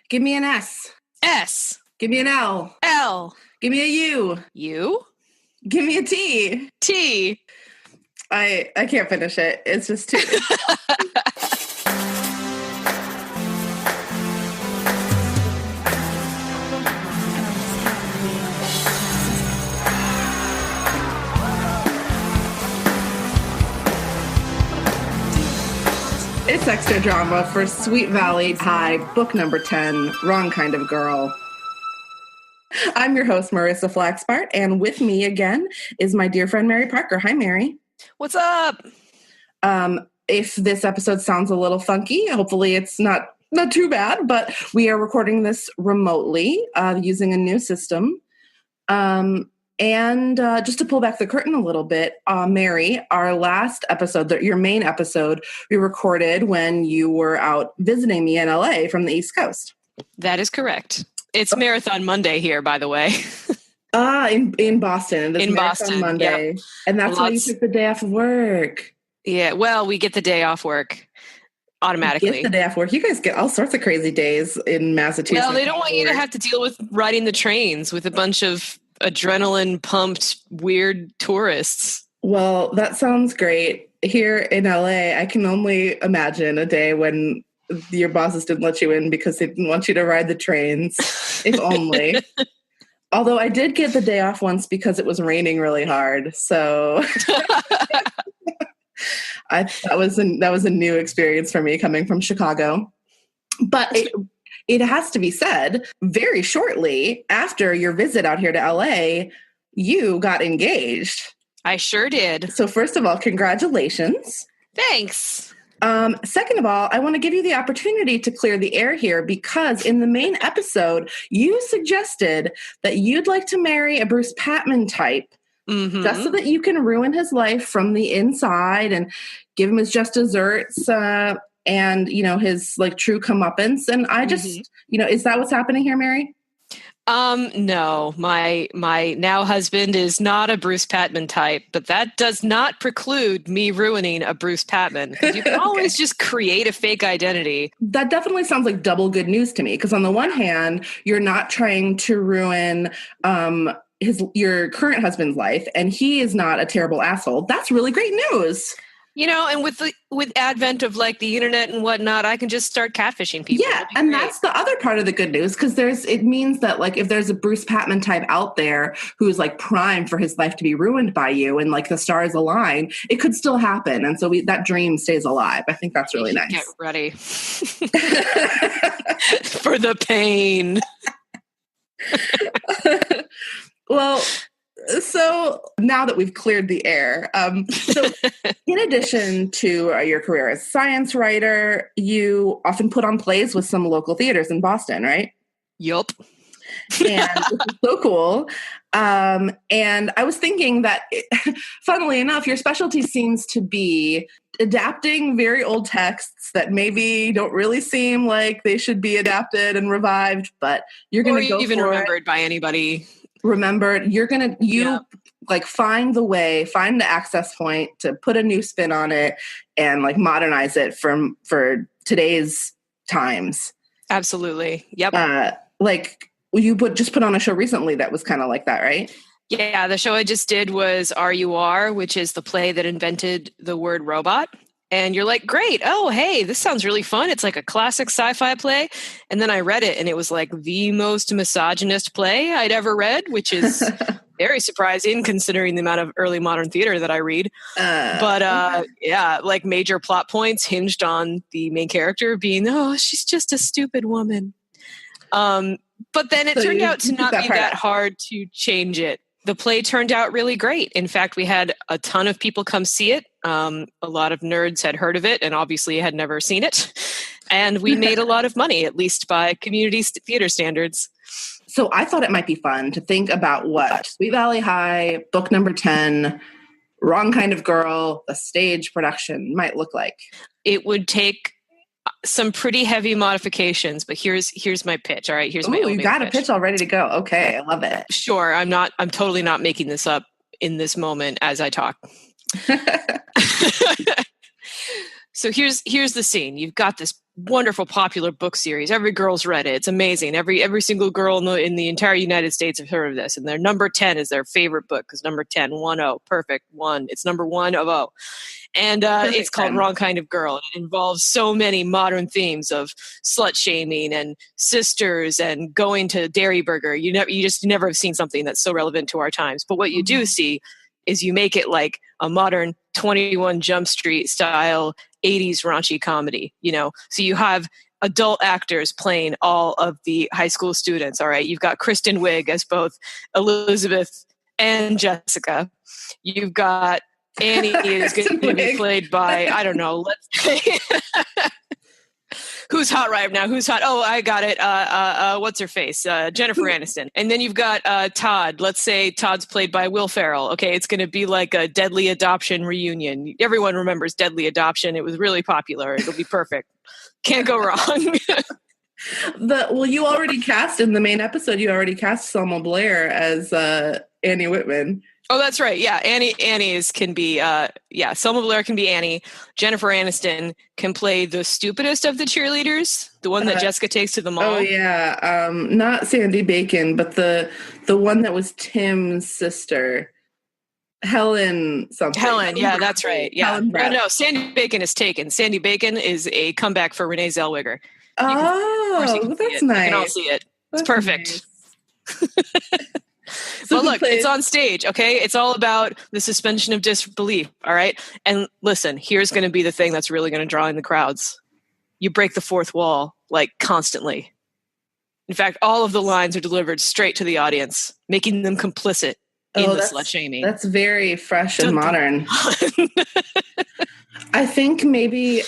Give me an S. S. Give me an L. L. Give me a U. U. Give me a T. T. I can't finish it. It's just too... It's extra drama for Sweet Valley High, book number 10, Wrong Kind of Girl. I'm your host, Marissa Flaxbart, and with me again is my dear friend, Mary Parker. Hi, Mary. What's up? If this episode sounds a little funky, hopefully it's not too bad, but we are recording this remotely using a new system. And just to pull back the curtain a little bit, Mary, our last episode, your main episode, we recorded when you were out visiting me in LA from the East Coast. That is correct. It's Marathon Monday here, by the way. In Boston. It is Marathon Monday. Yep. And that's why you took the day off of work. Yeah, well, we get the day off work automatically. You get the day off work. You guys get all sorts of crazy days in Massachusetts. Well, they don't want you to have to deal with riding the trains with a bunch of adrenaline pumped weird tourists. Well, that sounds great. Here in LA, I can only imagine a day when your bosses didn't let you in because they didn't want you to ride the trains. If only. Although I did get the day off once because it was raining really hard. So that was a new experience for me coming from Chicago. But it has to be said, very shortly after your visit out here to LA, you got engaged. I sure did. So first of all, congratulations. Thanks. Second of all, I want to give you the opportunity to clear the air here because in the main episode, you suggested that you'd like to marry a Bruce Patman type just so that you can ruin his life from the inside and give him his just desserts and, his like true comeuppance. And I just, is that what's happening here, Mary? No, my now husband is not a Bruce Patman type, but that does not preclude me ruining a Bruce Patman. You can always just create a fake identity. That definitely sounds like double good news to me. Because on the one hand, you're not trying to ruin your current husband's life, and he is not a terrible asshole. That's really great news. And with advent of like the internet and whatnot, I can just start catfishing people. Yeah, and that's the other part of the good news because it means that like if there's a Bruce Patman type out there who's like primed for his life to be ruined by you and like the stars align, it could still happen, and so that dream stays alive. I think that's really nice. Get ready for the pain. Well. So now that we've cleared the air, so in addition to your career as a science writer, you often put on plays with some local theaters in Boston, right? Yup. And this is so cool. And I was thinking that, funnily enough, your specialty seems to be adapting very old texts that maybe don't really seem like they should be adapted and revived, but you're going to go even for remembered by anybody. Remembered, find the access point to put a new spin on it and like modernize it for today's times. Absolutely. Yep. You just put on a show recently that was kind of like that, right? Yeah. The show I just did was RUR, which is the play that invented the word robot. And you're like, great. Oh, hey, this sounds really fun. It's like a classic sci-fi play. And then I read it and it was like the most misogynist play I'd ever read, which is very surprising considering the amount of early modern theater that I read. Like major plot points hinged on the main character being, oh, she's just a stupid woman. But then it turned out to not be that hard to change it. The play turned out really great. In fact, we had a ton of people come see it. A lot of nerds had heard of it and obviously had never seen it. And we made a lot of money, at least by community theater standards. So I thought it might be fun to think about what Sweet Valley High, book number 10, Wrong Kind of Girl, a stage production might look like. It would take some pretty heavy modifications, but here's my pitch. All right, here's my you got a pitch all ready to go. Okay, I love it. Sure, I'm totally not making this up in this moment as I talk. So here's the scene. You've got this wonderful popular book series. Every girl's read it. It's amazing. Every single girl in the entire United States have heard of this. And their number 10 is their favorite book because number 10, 1-0, perfect, 1. It's number 1 of O. And it's called Wrong Kind of Girl. It involves so many modern themes of slut shaming and sisters and going to Dairy Burger. You never have seen something that's so relevant to our times. But what you do see is you make it like a modern 21 Jump Street style 80s raunchy comedy, So you have adult actors playing all of the high school students, all right? You've got Kristen Wiig as both Elizabeth and Jessica. You've got Annie is going to be played by, I don't know, let's say... Who's hot right now? Who's hot? Oh, I got it. What's her face? Jennifer Aniston. And then you've got Todd. Let's say Todd's played by Will Ferrell. Okay, it's going to be like a Deadly Adoption reunion. Everyone remembers Deadly Adoption. It was really popular. It'll be perfect. Can't go wrong. You already cast in the main episode. You already cast Selma Blair as Annie Whitman. Oh, that's right. Yeah, Annie's can be. Selma Blair can be Annie. Jennifer Aniston can play the stupidest of the cheerleaders, the one that Jessica takes to the mall. Oh yeah, not Sandy Bacon, but the one that was Tim's sister, Helen something. Helen, yeah, that's right. Yeah, no, Sandy Bacon is taken. Sandy Bacon is a comeback for Renee Zellweger. That's nice. We can all see it. It's perfect. Nice. But look, it's on stage, okay? It's all about the suspension of disbelief, all right? And listen, here's going to be the thing that's really going to draw in the crowds. You break the fourth wall, like, constantly. In fact, all of the lines are delivered straight to the audience, making them complicit in the slut shaming. That's very fresh and modern. I think maybe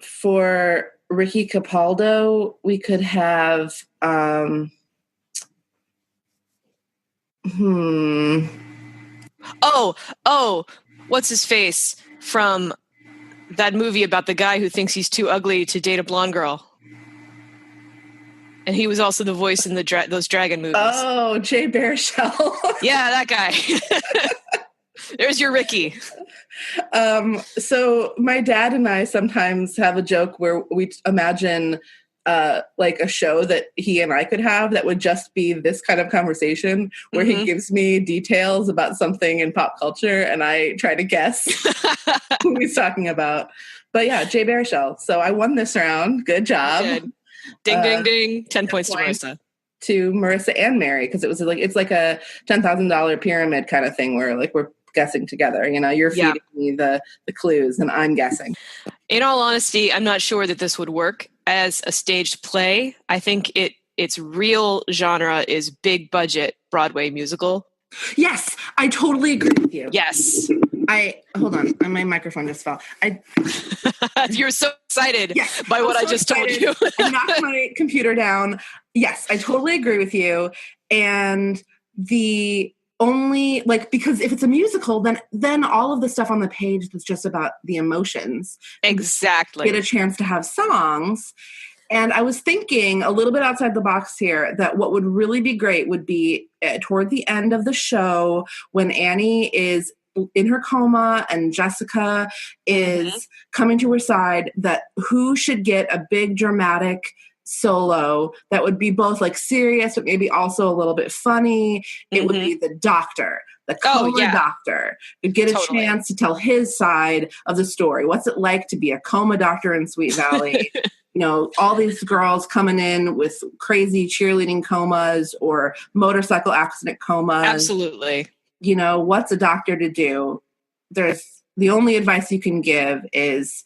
for Ricky Capaldo, we could have... Oh, what's his face from that movie about the guy who thinks he's too ugly to date a blonde girl? And he was also the voice in those dragon movies. Oh, Jay Baruchel. Yeah, that guy. There's your Ricky. So my dad and I sometimes have a joke where we imagine like a show that he and I could have that would just be this kind of conversation where he gives me details about something in pop culture and I try to guess who he's talking about. But yeah, Jay Baruchel. So I won this round. Good job. Good. Ding, ding, ding. 10 points to Marissa. To Marissa and Mary, because it's like a $10,000 pyramid kind of thing where like we're guessing together. You're feeding me the clues and I'm guessing. In all honesty, I'm not sure that this would work as a staged play. I think its real genre is big budget Broadway musical. Yes, I totally agree with you. Yes. Hold on, my microphone just fell. You're so excited by what I just told you. I knocked my computer down. Yes, I totally agree with you. And the only because if it's a musical, then all of the stuff on the page that's just about the emotions. Exactly. Get a chance to have songs. And I was thinking a little bit outside the box here that what would really be great would be toward the end of the show when Annie is in her coma and Jessica is coming to her side, that who should get a big dramatic solo that would be both like serious but maybe also a little bit funny. It would be the doctor, the coma doctor, would get a chance to tell his side of the story. What's it like to be a coma doctor in Sweet Valley? All these girls coming in with crazy cheerleading comas or motorcycle accident comas. Absolutely. What's a doctor to do? The only advice you can give is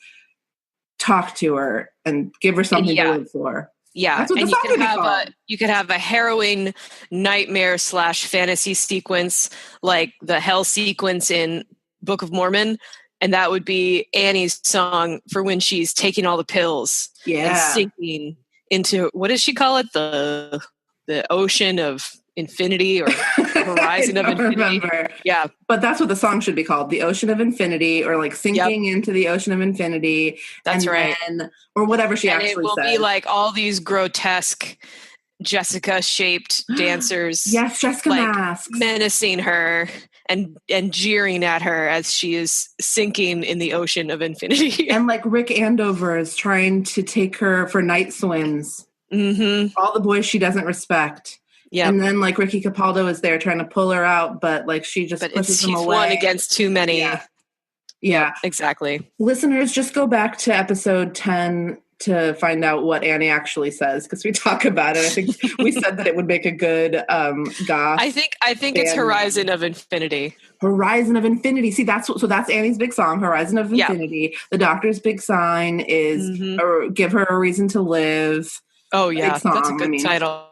talk to her and give her something to live for. Yeah, that's what and the song you could have a harrowing nightmare / fantasy sequence like the hell sequence in Book of Mormon, and that would be Annie's song for when she's taking all the pills and sinking into, what does she call it? The ocean of infinity or horizon of infinity. Remember. Yeah. But that's what the song should be called. The Ocean of Infinity, or like sinking into the ocean of infinity. That's right. Or whatever she actually says. It will be like all these grotesque Jessica shaped dancers. Yes, Jessica masks. Menacing her and jeering at her as she is sinking in the ocean of infinity. And like Rick Andover is trying to take her for night swims. Mm-hmm. All the boys she doesn't respect. Yeah. And then like Ricky Capaldo is there trying to pull her out, but like she just pushes him away. She's one against too many. Yeah. Yeah, exactly. Listeners, just go back to episode 10 to find out what Annie actually says, because we talk about it. I think we said that it would make a good goth. I think it's Horizon of Infinity. Horizon of Infinity. See, that's Annie's big song, Horizon of Infinity. Yeah. The Doctor's big sign is Give Her a Reason to Live. Oh yeah, that's a good title.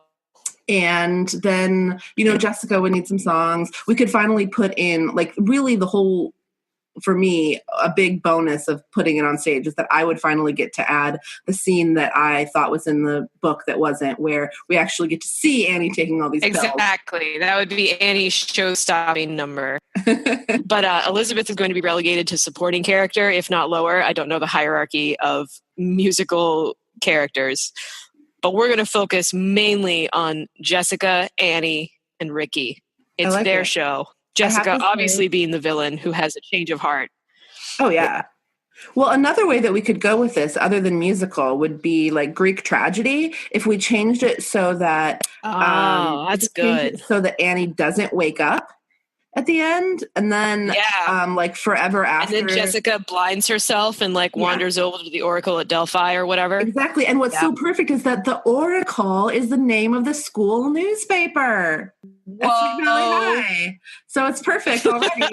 And then, Jessica would need some songs. We could finally put in, like, really the whole, for me, a big bonus of putting it on stage is that I would finally get to add the scene that I thought was in the book that wasn't, where we actually get to see Annie taking all these pills. Exactly. That would be Annie's show-stopping number. But Elizabeth is going to be relegated to supporting character, if not lower. I don't know the hierarchy of musical characters. But we're going to focus mainly on Jessica, Annie, and Ricky. It's like their show. Jessica obviously being the villain who has a change of heart. Oh, yeah. Well, another way that we could go with this, other than musical, would be like Greek tragedy. If we changed it so that... that's good. So that Annie doesn't wake up at the end, and then like forever after. And then Jessica blinds herself and like wanders over to the Oracle at Delphi or whatever. Exactly. And what's so perfect is that the Oracle is the name of the school newspaper. Whoa. Sweet Valley High. So it's perfect already.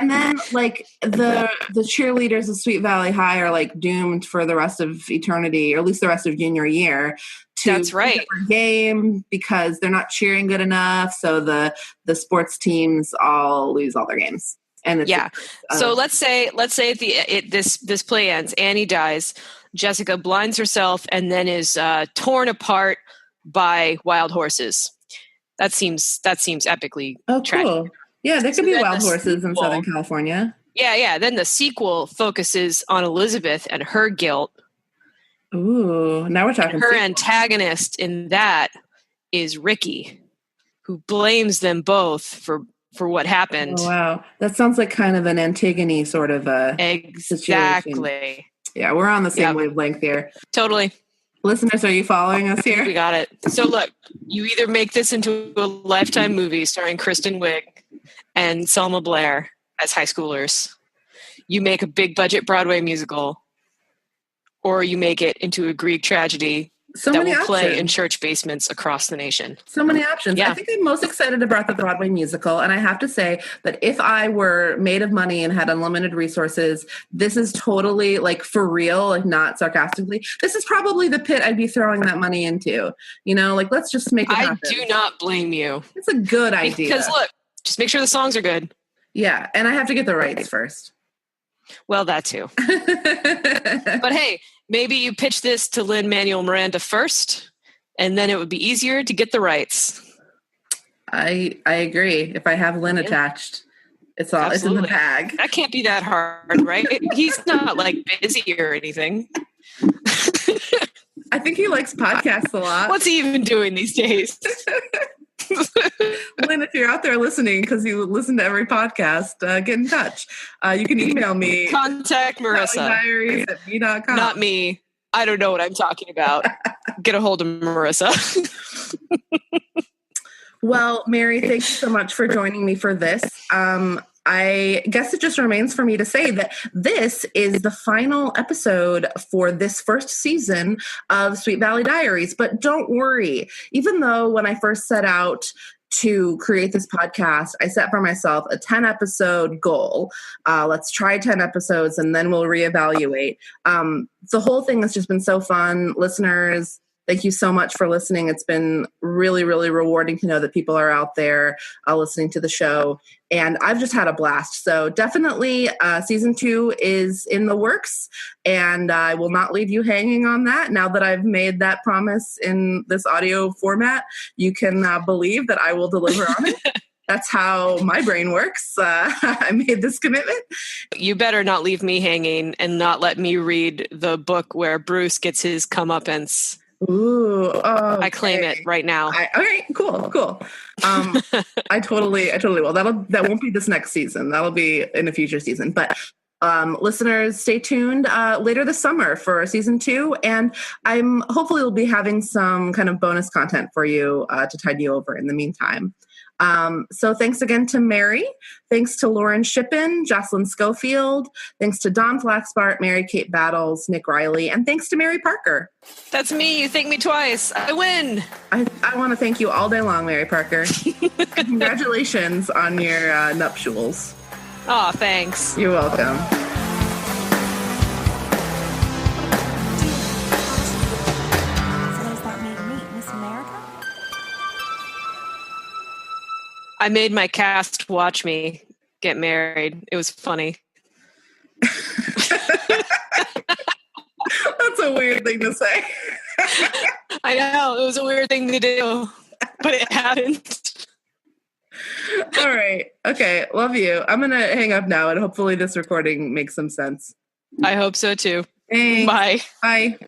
And then like the cheerleaders of Sweet Valley High are like doomed for the rest of eternity, or at least the rest of junior year. That's right. Game because they're not cheering good enough, so the sports teams all lose all their games. And it's so let's say at this play ends. Annie dies. Jessica blinds herself and then is torn apart by wild horses. That seems epically tragic. Cool. Yeah, there could be wild horses in Southern California. Yeah. Then the sequel focuses on Elizabeth and her guilt. Ooh, now we're talking. And her antagonist in that is Ricky, who blames them both for what happened. Oh, wow. That sounds like kind of an Antigone sort of a Exactly. Situation. Yeah, we're on the same wavelength here. Totally. Listeners, are you following us here? We got it. So look, you either make this into a Lifetime movie starring Kristen Wiig and Selma Blair as high schoolers. You make a big budget Broadway musical. Or you make it into a Greek tragedy that will play in church basements across the nation. So many options. Yeah. I think I'm most excited about the Broadway musical. And I have to say that if I were made of money and had unlimited resources, this is totally like for real, like not sarcastically. This is probably the pit I'd be throwing that money into. Like let's just make it happen. I do not blame you. It's a good idea. Because look, just make sure the songs are good. Yeah. And I have to get the rights first. Well, that too. But hey, maybe you pitch this to Lin-Manuel Miranda first, and then it would be easier to get the rights. I agree. If I have Lin attached, it's in the bag. That can't be that hard, right? He's not like busy or anything. I think he likes podcasts a lot. What's he even doing these days? Lynn, if you're out there listening, because you listen to every podcast, get in touch. You can email me. Contact Marissa. diaries@me.com. Not me. I don't know what I'm talking about. Get a hold of Marissa. Well, Mary, thank you so much for joining me for this. I guess it just remains for me to say that this is the final episode for this first season of Sweet Valley Diaries. But don't worry, even though when I first set out to create this podcast, I set for myself a 10-episode goal. Let's try 10 episodes and then we'll reevaluate. The whole thing has just been so fun. Listeners, thank you so much for listening. It's been really, really rewarding to know that people are out there listening to the show. And I've just had a blast. So definitely season 2 is in the works. And I will not leave you hanging on that. Now that I've made that promise in this audio format, you can believe that I will deliver on it. That's how my brain works. I made this commitment. You better not leave me hanging and not let me read the book where Bruce gets his comeuppance Ooh, I claim it right now. All right, cool. I totally will. That won't be this next season. That'll be in a future season. But listeners, stay tuned later this summer for season 2, and I'm hopefully will be having some kind of bonus content for you to tide you over in the meantime. So thanks again to Mary. Thanks to Lauren Shippen, Jocelyn Schofield. Thanks to Don Flaxbart, Mary Kate Battles, Nick Riley, and thanks to Mary Parker. That's me. You thank me twice. I win. I want to thank you all day long, Mary Parker. Congratulations on your nuptials. Oh, thanks. You're welcome. I made my cast watch me get married. It was funny. That's a weird thing to say. I know. It was a weird thing to do, but it happened. All right. Okay. Love you. I'm going to hang up now, and hopefully this recording makes some sense. I hope so too. Thanks. Bye. Bye.